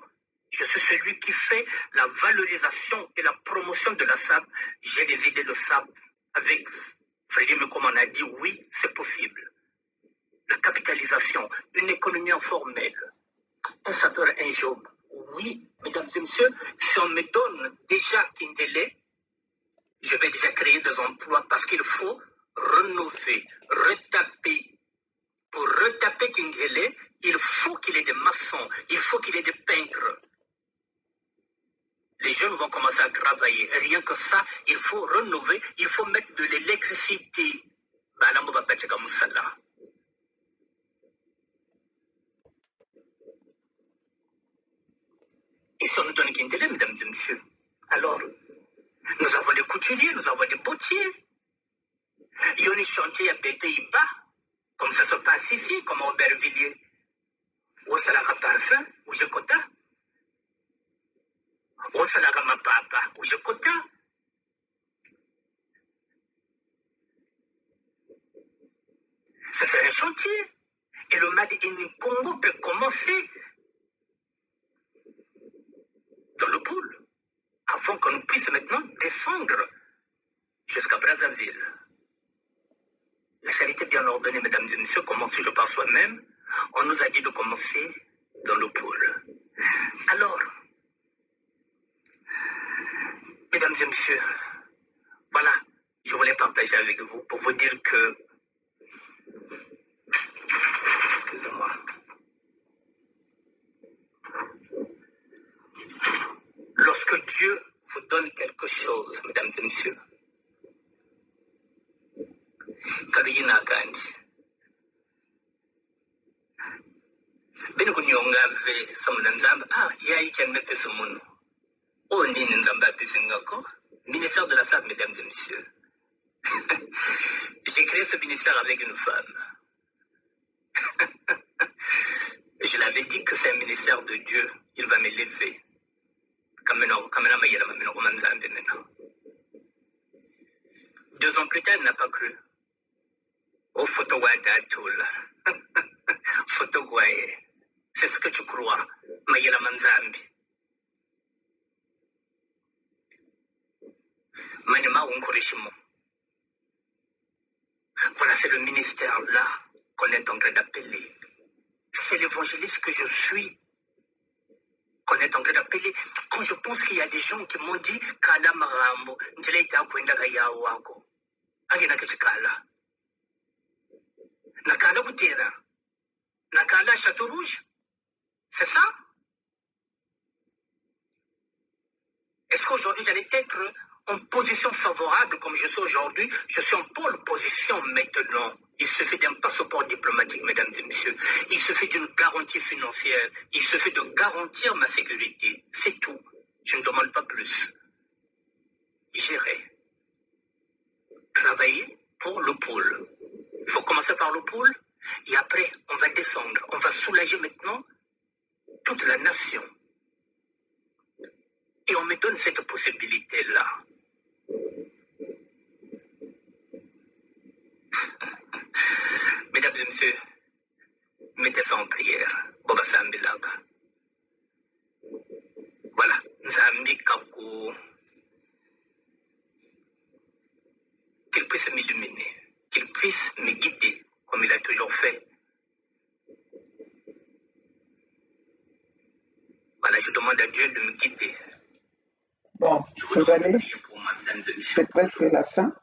Je suis celui qui fait la valorisation et la promotion de la SAP. J'ai des idées de SAP. Avec Frédéric, comme on a dit, oui, c'est possible. La capitalisation, une économie informelle, un sapeur, un job. Oui, mesdames et messieurs, si on me donne déjà Kindele, je vais déjà créer des emplois parce qu'il faut rénover, retaper. Pour retaper Kindele, il faut qu'il y ait des maçons, il faut qu'il y ait des peintres. Les jeunes vont commencer à travailler. Rien que ça, il faut rénover, il faut mettre de l'électricité. Et si on nous donne Kindele, mesdames et messieurs, alors, nous avons des couturiers, nous avons des bottiers. Il y a des chantiers à Bété-Iba, comme ça se passe ici, comme à Aubervilliers. Où c'est la parfum, où je quota. Où c'est la papa, où je quota. Ça c'est un chantier. Et le Made in Congo peut commencer dans le pôle, avant qu'on puisse maintenant descendre jusqu'à Brazzaville. La charité bien ordonnée, mesdames et messieurs, commence toujours par soi-même. On nous a dit de commencer dans le pôle. Alors, mesdames et messieurs, voilà, je voulais partager avec vous pour vous dire que, excusez-moi, lorsque Dieu vous donne quelque chose, mesdames et messieurs, Kabiyina Gandhi, bene kunyonga ve samuna nzamba, yayi ken me pese mono. Oh, nini nzamba pese ngako, ministère de la SAP, mesdames et messieurs. J'ai créé ce ministère avec une femme. Je l'avais dit que c'est un ministère de Dieu. Il va m'élever. 2 ans plus tard, il n'a pas cru. Oh, photo photo c'est ce que tu crois. Mayela Manzambi. Manema Onkorishimo. Voilà, c'est le ministère là qu'on est en train d'appeler. C'est l'évangéliste que je suis qu'on est en train d'appeler. Quand je pense qu'il y a des gens qui m'ont dit Kala Marambo, Njeleta Kwenda Kayawako. Agena Kachikala. Nakala Boutera. Nakala Château Rouge. C'est ça? Est-ce qu'aujourd'hui j'allais être en position favorable comme je suis aujourd'hui? Je suis en pôle position maintenant. Il suffit d'un passeport diplomatique, mesdames et messieurs. Il suffit d'une garantie financière. Il suffit de garantir ma sécurité. C'est tout. Je ne demande pas plus. Gérer. Travailler pour le pôle. Il faut commencer par le pôle et après on va descendre. On va soulager maintenant toute la nation. Et on me donne cette possibilité-là. Mesdames et messieurs, mettez ça en prière. Boba Sambilaga. Voilà. Nzambi Kakou. Qu'il puisse m'illuminer. Qu'il puisse me guider, comme il a toujours fait. Voilà, je demande à Dieu de me guider. Bon, vous allez, c'est presque la fin.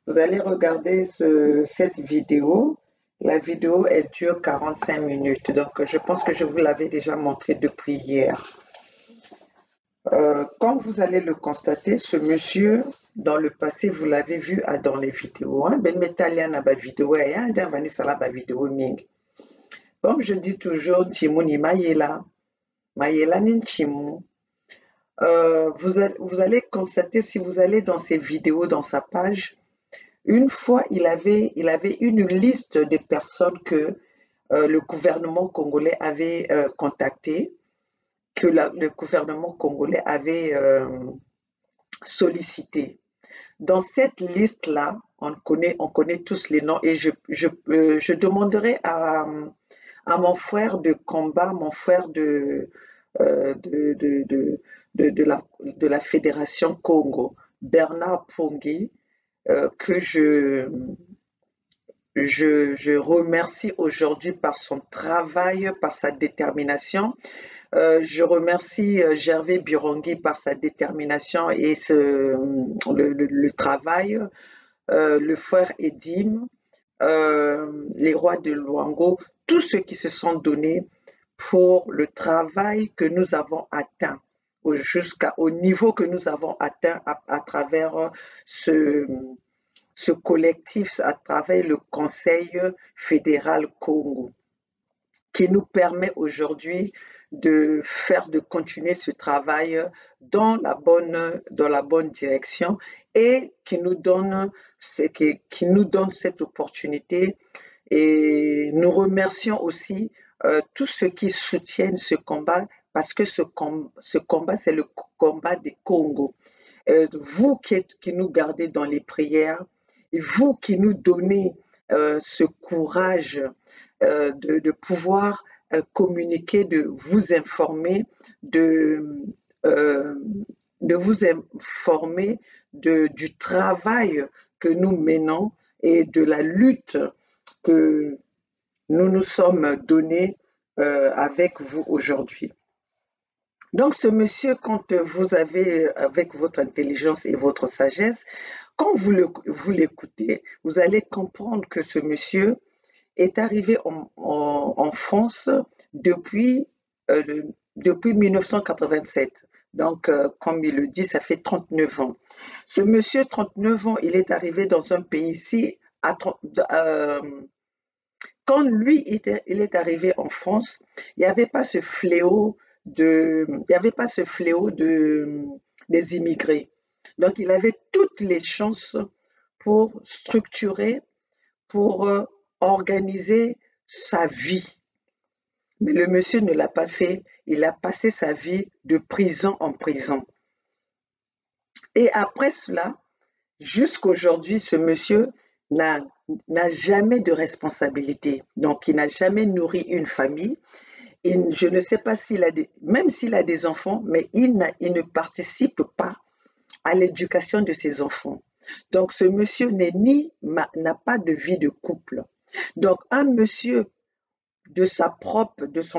Vous allez regarder cette vidéo. La vidéo, elle dure 45 minutes. Donc, je pense que je vous l'avais déjà montré depuis hier. Comme vous allez le constater, ce monsieur, dans le passé, vous l'avez vu dans les vidéos. Comme je dis toujours, Timoni Mayela, Mayela Ninchimu. Vous allez constater, si vous allez dans ses vidéos, dans sa page, une fois, il avait une liste de personnes que le gouvernement congolais avait contactées, que le gouvernement congolais avait sollicité. Dans cette liste-là, on connaît tous les noms et je demanderai à mon frère de combat, mon frère de la Fédération Congo, Bernard Pongi, que je remercie aujourd'hui par son travail, par sa détermination. Je remercie Gervais Birongi par sa détermination et le travail. Le frère Edim, les rois de Luango, tous ceux qui se sont donnés pour le travail que nous avons atteint, jusqu'au niveau que nous avons atteint à travers ce collectif, à travers le Conseil fédéral Congo, qui nous permet aujourd'hui de continuer ce travail dans la bonne direction et qui nous donne cette opportunité. Et nous remercions aussi tous ceux qui soutiennent ce combat, parce que ce combat, c'est le combat des Congo. Vous qui nous gardez dans les prières, et vous qui nous donnez ce courage de pouvoir communiquer, de vous informer, du travail que nous menons et de la lutte que nous nous sommes donnés avec vous aujourd'hui. Donc ce monsieur, quand vous avez, avec votre intelligence et votre sagesse, quand vous l'écoutez, vous allez comprendre que ce monsieur est arrivé en France depuis 1987. Donc, comme il le dit, ça fait 39 ans. Ce monsieur, 39 ans, il est arrivé dans un pays ici. Quand lui, il est arrivé en France, il n'y avait pas ce fléau des immigrés. Donc, il avait toutes les chances pour structurer, pour organiser sa vie. Mais le monsieur ne l'a pas fait. Il a passé sa vie de prison en prison. Et après cela, jusqu'aujourd'hui, ce monsieur n'a jamais de responsabilité. Donc, il n'a jamais nourri une famille. Je ne sais pas même s'il a des enfants, mais il ne participe pas à l'éducation de ses enfants. Donc, ce monsieur n'a pas de vie de couple. Donc, un monsieur de son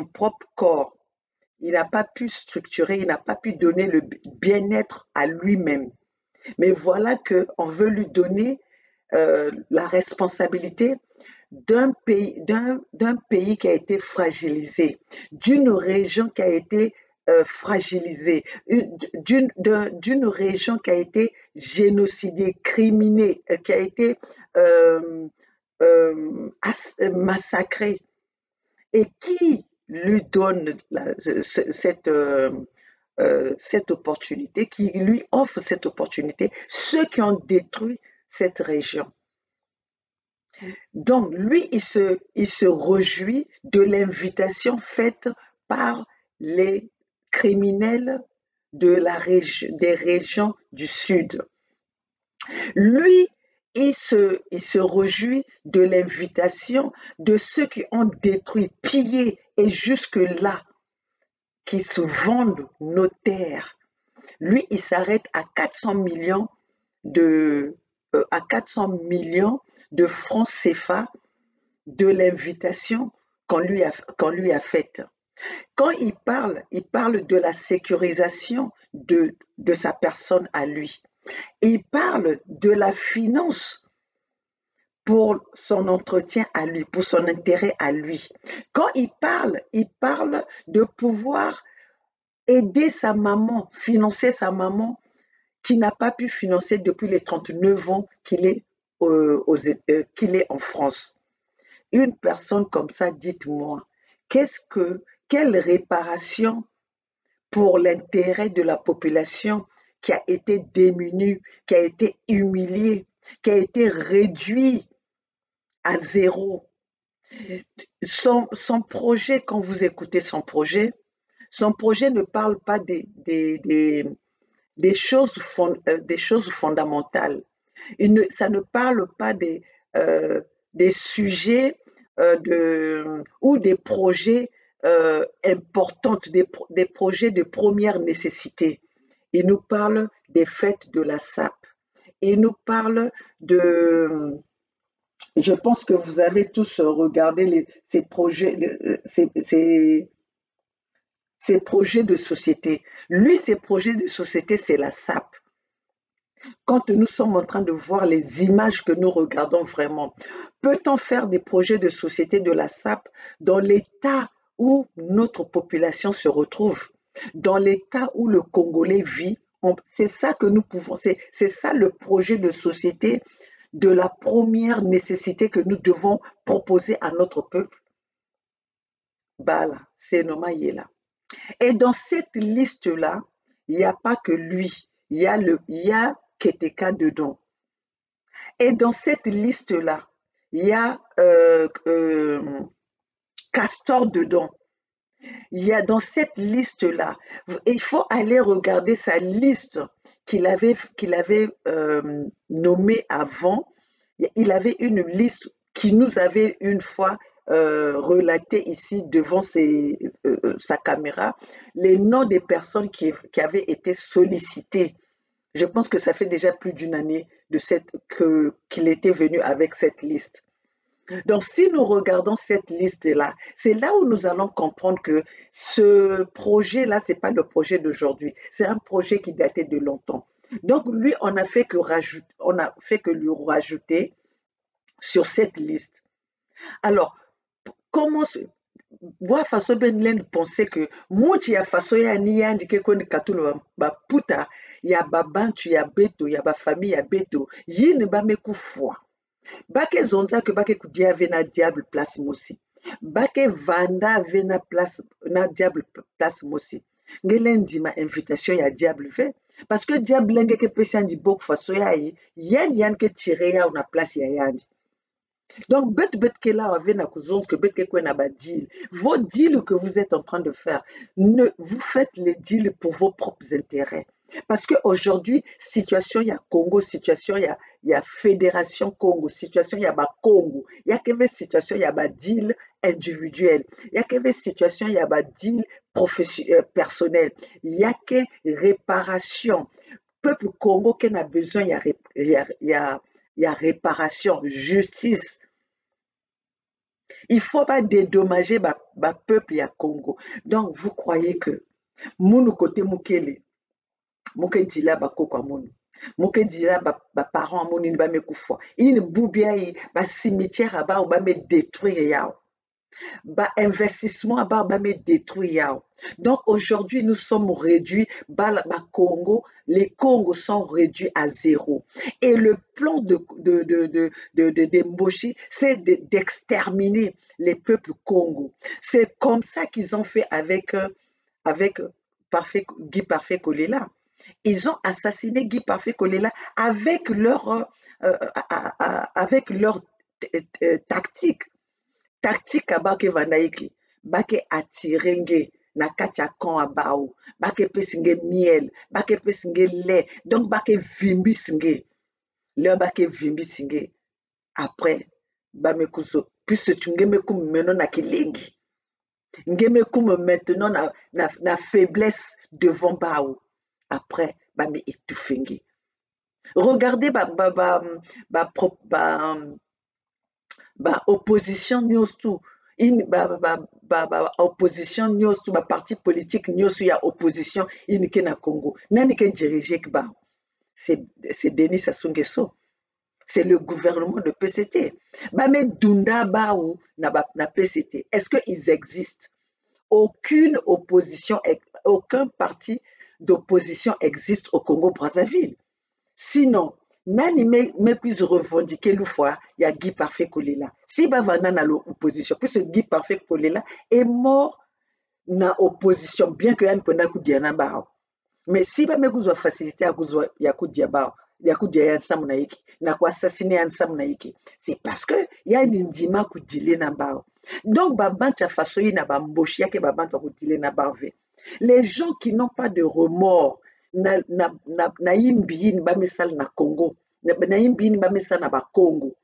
propre corps, il n'a pas pu structurer, il n'a pas pu donner le bien-être à lui-même. Mais voilà qu'on veut lui donner la responsabilité d'un pays qui a été fragilisé, d'une région qui a été fragilisée, d'une région qui a été génocidée, criminée, qui a été massacrée, et qui lui donne cette opportunité, qui lui offre cette opportunité, ceux qui ont détruit cette région. Donc, lui, il se réjouit de l'invitation faite par les criminels des régions du Sud. Lui, il se réjouit de l'invitation de ceux qui ont détruit, pillé et jusque-là, qui se vendent nos terres. Lui, il s'arrête à 400 millions de francs CFA de l'invitation qu'on lui a faite. Quand il parle de la sécurisation de sa personne à lui. Il parle de la finance pour son entretien à lui, pour son intérêt à lui. Quand il parle de pouvoir aider sa maman, financer sa maman qui n'a pas pu financer depuis les 39 ans qu'il est en France. Une personne comme ça, dites-moi, quelle réparation pour l'intérêt de la population qui a été démunie, qui a été humiliée, qui a été réduite à zéro. Son projet, quand vous écoutez son projet ne parle pas des choses fondamentales. Ça ne parle pas des sujets ou des projets importants, des projets de première nécessité. Il nous parle des fêtes de la SAP. Il nous parle de... Je pense que vous avez tous regardé ces projets, ces projets de société. Lui, ses projets de société, c'est la SAP. Quand nous sommes en train de voir les images que nous regardons vraiment, peut-on faire des projets de société de la SAP dans l'état où notre population se retrouve, dans l'état où le Congolais vit? C'est ça que nous pouvons, c'est ça le projet de société de la première nécessité que nous devons proposer à notre peuple. Bala, c'est Nomayela. Et dans cette liste-là, il n'y a pas que lui, il y a Keteka dedans. Et dans cette liste-là, il y a Castor dedans. Il y a dans cette liste-là, il faut aller regarder sa liste qu'il avait nommée avant. Il avait une liste qui nous avait une fois relaté ici devant sa caméra, les noms des personnes qui avaient été sollicitées. Je pense que ça fait déjà plus d'une année qu'il était venu avec cette liste. Donc, si nous regardons cette liste-là, c'est là où nous allons comprendre que ce projet-là, ce n'est pas le projet d'aujourd'hui, c'est un projet qui datait de longtemps. Donc, lui, on a fait que lui rajouter sur cette liste. Alors, comment wa faso ben len penser que muti ya faso ya ni yandi ke koni katulo ba puta ya babantu ya beto ya ba famille ya beto yini ba mekufwa bake zonza que bake kudia vena diable place mosi bake vanda vena place na diable place mosi ngelendi ma invitation ya diable ve parce que diable lenge ke pesi andi bok faso ya yi yan ke tirer ya na place ya yandi. Donc, bet que là, avec na kuzonze que bet que quoi na ba deal. Vos deals que vous êtes en train de faire, vous faites les deals pour vos propres intérêts. Parce qu'aujourd'hui, situation, il y a Congo, situation, il y a Fédération Congo, situation, il y a Congo. Il y a que situation, il y a deal individuel. Il y a que situation, il y a deal personnel. Il y a que réparation. peuple Congo qui a besoin, il y a réparation, justice. Il ne faut pas dédommager le peuple ya Congo. Donc, vous croyez que mon côté Mukele, Muke dila bakoko amoni. Muke dila parents amoni ni ba mekufa. Il boubia ba cimetière aba ou ba me détruire yao. Ba investissement aba ba me détruire yao. Donc aujourd'hui nous sommes réduits ba Congo, les Congos sont réduits à zéro. Et le plan de Mboshi, c'est d'exterminer les peuples Congo. C'est comme ça qu'ils ont fait avec Guy Parfait Kolela. Ils ont assassiné Guy Parfait Kolela avec leur tactique. Tactique abake vandaiki, bake attirenge na kati ya camp abao, bake pesinge miel, bake pesinge lait, donc bake vimbi singe. Leur bake vimbi singe. Après, bamekuso, puisque tu ngeme kum menon na kilengi. Ngeme kum maintenant na faiblesse devant bao. Après, me étouffengi. Regardez opposition news tout. Opposition news tout, parti politique news ya opposition in na Congo. Nani ke dirige ba? C'est Denis Sassou Nguesso. C'est le gouvernement de PCT. Me dunda bao na PCT. Est-ce qu'ils existent? Aucune opposition, aucun parti d'opposition existe au Congo-Brazzaville. Sinon, nani me puisse revendiquer le fois, il y a Guy Parfait Kolela. Si bavana na l'opposition, puisque Guy Parfait Kolela est mort na opposition, bien que yann pona kudiana bao. Mais si ba me kuzwa facilité à kuzwa ya kudia bao, ya kudia yan sam na yiki, na ko assassiner yan sam na yiki, c'est parce que y a une ndima kudile na bao. Donc babancha façon na ba mboshi yake babancha kudile na bao. Les gens qui n'ont pas de remords na yimbi ba mesal na Congo, na yimbi ba mesal na ba Congo.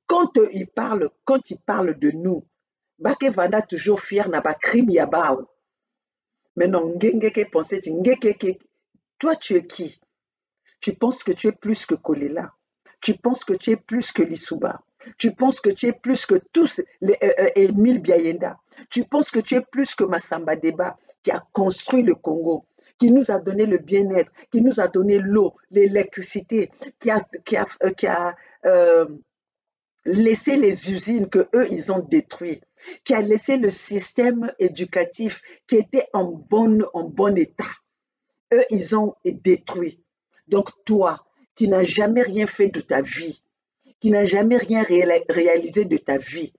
Quand ils parlent de nous, bake vanda toujours fier na ba crime ya bao. Maintenant ngenge penser toi tu es qui? Tu penses que tu es plus que Kolela. Tu penses que tu es plus que Lissouba. Tu penses que tu es plus que tous les Émile Biayenda. Tu penses que tu es plus que Massamba Deba qui a construit le Congo, qui nous a donné le bien-être, qui nous a donné l'eau, l'électricité, qui a laissé les usines que eux ils ont détruites, qui a laissé le système éducatif qui était en bon état. Eux ils ont détruit. Donc toi, qui n'as jamais rien fait de ta vie, qui n'as jamais rien réalisé de ta vie,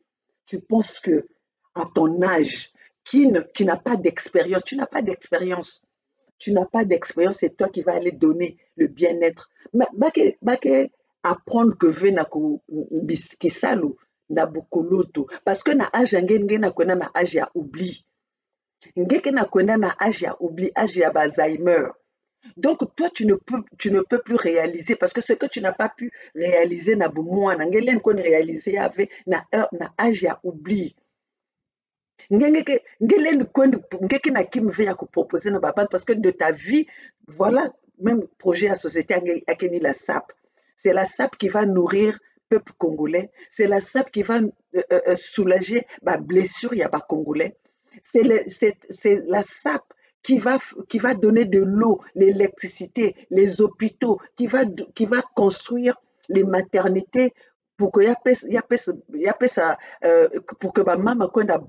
tu penses que à ton âge, qui n'a pas d'expérience, tu n'as pas d'expérience. Tu n'as pas d'expérience, c'est toi qui vas aller donner le bien-être. Apprendre que veut na kisalu na bukulutu parce que na âge ngenge na kwenda na âge ya oubli. Ngeke na kwenda na âge ya oubli, âge ya Alzheimer. Donc toi tu ne peux plus réaliser parce que ce que tu n'as pas pu réaliser na bumwana ngelen kon réaliser avec na âge ya oubli. Ngelen kon ngeke na kim veut ya proposer na baba parce que de ta vie, voilà, même projet à société akeni la SAP. C'est la SAP qui va nourrir le peuple congolais. C'est la SAP qui va soulager la blessure, il y a pas congolais. C'est la SAP qui va donner de l'eau, l'électricité, les hôpitaux, qui va construire les maternités pour que pour que ma maman konda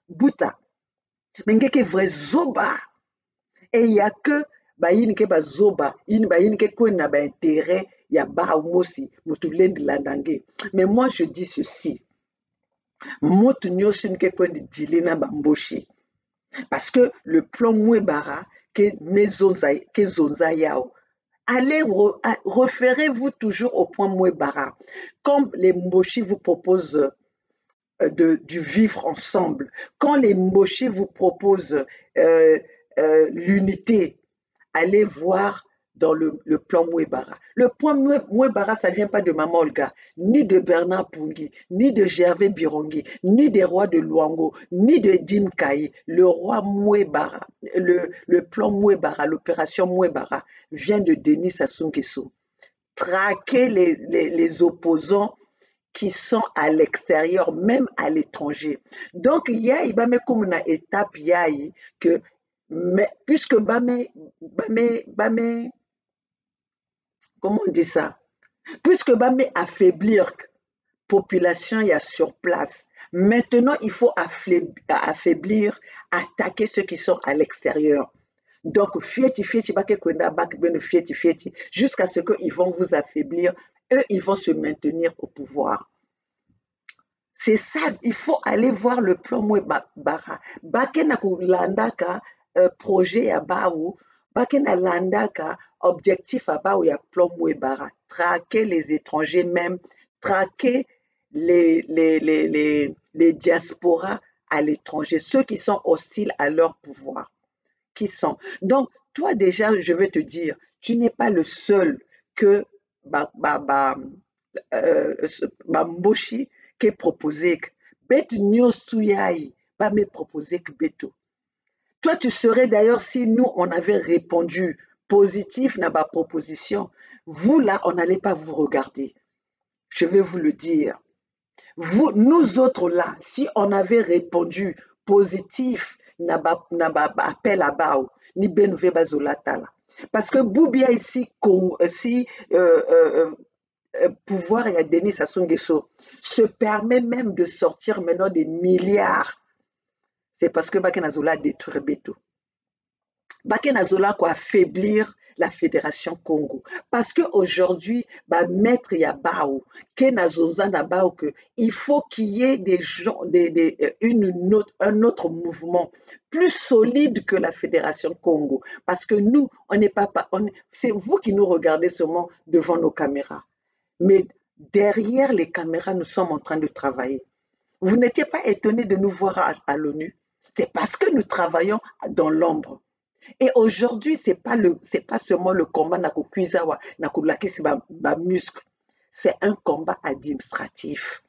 buta. Mais ngeke vrai zoba. Et il y a que bayini ke bazoba bayini ke kona ba intérêt ya ba mosi mutulendi landange. Mais moi je dis ceci, motu nyoso ke kona dilena bamboshi parce que le plan Mouebara que zonza yao, allez référez-vous toujours au point Mouebara. Comme les Mboshi vous proposent du vivre ensemble, quand les Mboshi vous proposent l'unité, allez voir dans le plan Mouebara. Le plan Mouebara, ça ne vient pas de Maman Olga, ni de Bernard Pungui, ni de Gervais Birongi, ni des rois de Luango, ni de Jim Kai. Le roi Mouebara, le plan Mouebara, l'opération Mouebara, vient de Denis Sassou Nguesso. Traquer les opposants qui sont à l'extérieur, même à l'étranger. Donc, il y a comme une étape, que, mais, puisque comment on dit ça? Puisque Bamé affaiblir la population il y a sur place, maintenant il faut affaiblir, attaquer ceux qui sont à l'extérieur. Donc, jusqu'à ce qu'ils vont vous affaiblir, eux, ils vont se maintenir au pouvoir. C'est ça, il faut aller voir le plan Mouebara. Bakena kulandaka projet ya baou, bakena landaka objectif à baou ya plan Mouebara. Traquer les étrangers même, traquer les diasporas à l'étranger, ceux qui sont hostiles à leur pouvoir. Qui sont. Donc, toi déjà, je vais te dire, tu n'es pas le seul que Mboshi qui est proposé. Bet Nyosuyai va me proposer que Beto. Toi, tu serais d'ailleurs, si nous, on avait répondu positif à ma proposition, vous là, on n'allait pas vous regarder. Je vais vous le dire. Vous, nous autres là, si on avait répondu positif, appel à Bao, ni Benouvé Bazolatala. Parce que Boubia ici, pouvoir et à Denis Sassou Nguesso se permet même de sortir maintenant des milliards. C'est parce que Bakenazola détruit Beto. Bakenazola quoi affaiblir la Fédération Congo. Parce qu'aujourd'hui, maître Yabao, il faut qu'il y ait des gens, un autre mouvement plus solide que la Fédération Congo. Parce que nous, on n'est pas, c'est vous qui nous regardez seulement devant nos caméras. Mais derrière les caméras, nous sommes en train de travailler. Vous n'étiez pas étonnés de nous voir à l'ONU. C'est parce que nous travaillons dans l'ombre. Et aujourd'hui, c'est pas seulement le combat Nakukuizawa, Nakulakisi muscle. C'est un combat administratif,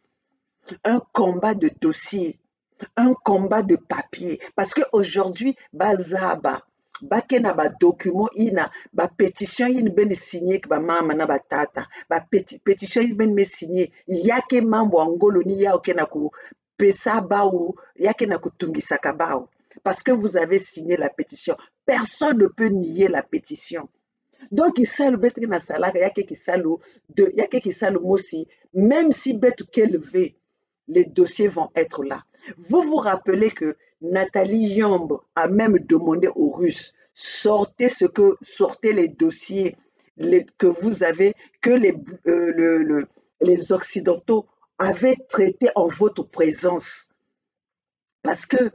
un combat de dossier, un combat de papier. Parce qu'aujourd'hui, Bazaba, bakena ba document ina ba pétition ina ben signé que ba mama na batata ba pétition ina ben me signé yake mambo angolo ni ya okena ku pesa bao yake na kutungisa kabao parce que vous avez signé la pétition. Personne ne peut nier la pétition. Donc, il s'est le na salaka yake qui salu mosi, même si betu qu'élevé, les dossiers vont être là. Vous vous rappelez que Nathalie Yombe a même demandé aux Russes, sortez les dossiers que vous avez, que les Occidentaux avaient traités en votre présence. Parce que,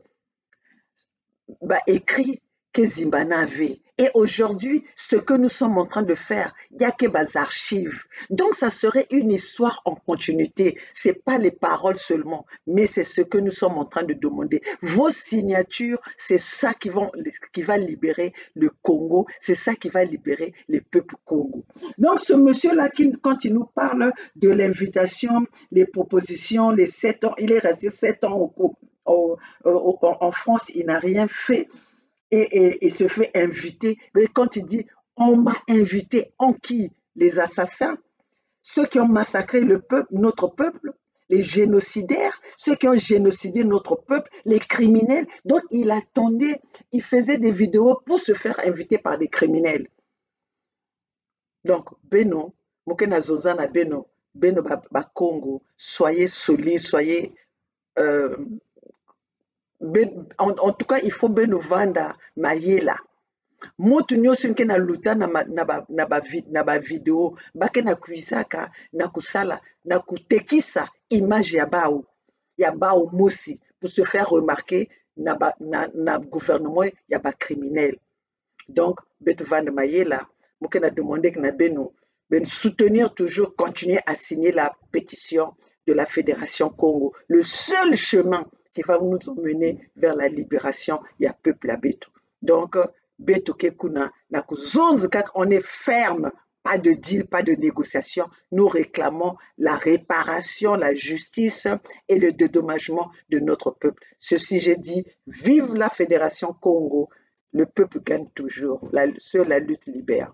écrit que Zimbana avait. Et aujourd'hui, ce que nous sommes en train de faire, il n'y a que des archives. Donc, ça serait une histoire en continuité. Ce n'est pas les paroles seulement, mais c'est ce que nous sommes en train de demander. Vos signatures, c'est ça qui va libérer le Congo, c'est ça qui va libérer les peuples Congo. Donc, ce monsieur-là, quand il nous parle de l'invitation, les propositions, les 7 ans, il est resté 7 ans en France, il n'a rien fait. Et se fait inviter. Mais quand il dit on m'a invité, en qui? Les assassins, ceux qui ont massacré le peuple, notre peuple, les génocidaires, ceux qui ont génocidé notre peuple, les criminels. Donc il attendait, il faisait des vidéos pour se faire inviter par des criminels. Donc Beno, Mokena Zozana Beno Congo, soyez solides, soyez en tout cas, il faut bien nous vendre Mayela. Motu nyonso nke na luta na ba vidéo, bake na kuisaka, na kusala, na kutekisa image ya bao mosi pour se faire remarquer na gouvernement ya ba criminel. Donc, betu vendre Mayela, moke na demander que na beno soutenir toujours, continuer à signer la pétition de la Fédération Congo. Le seul chemin qui va nous emmener vers la libération, il y a peuple à Beto. Donc, betoke kuna na kuzonzi kaka, on est ferme. Pas de deal, pas de négociation. Nous réclamons la réparation, la justice et le dédommagement de notre peuple. Ceci, j'ai dit, vive la Fédération Congo. Le peuple gagne toujours. Seule la lutte libère.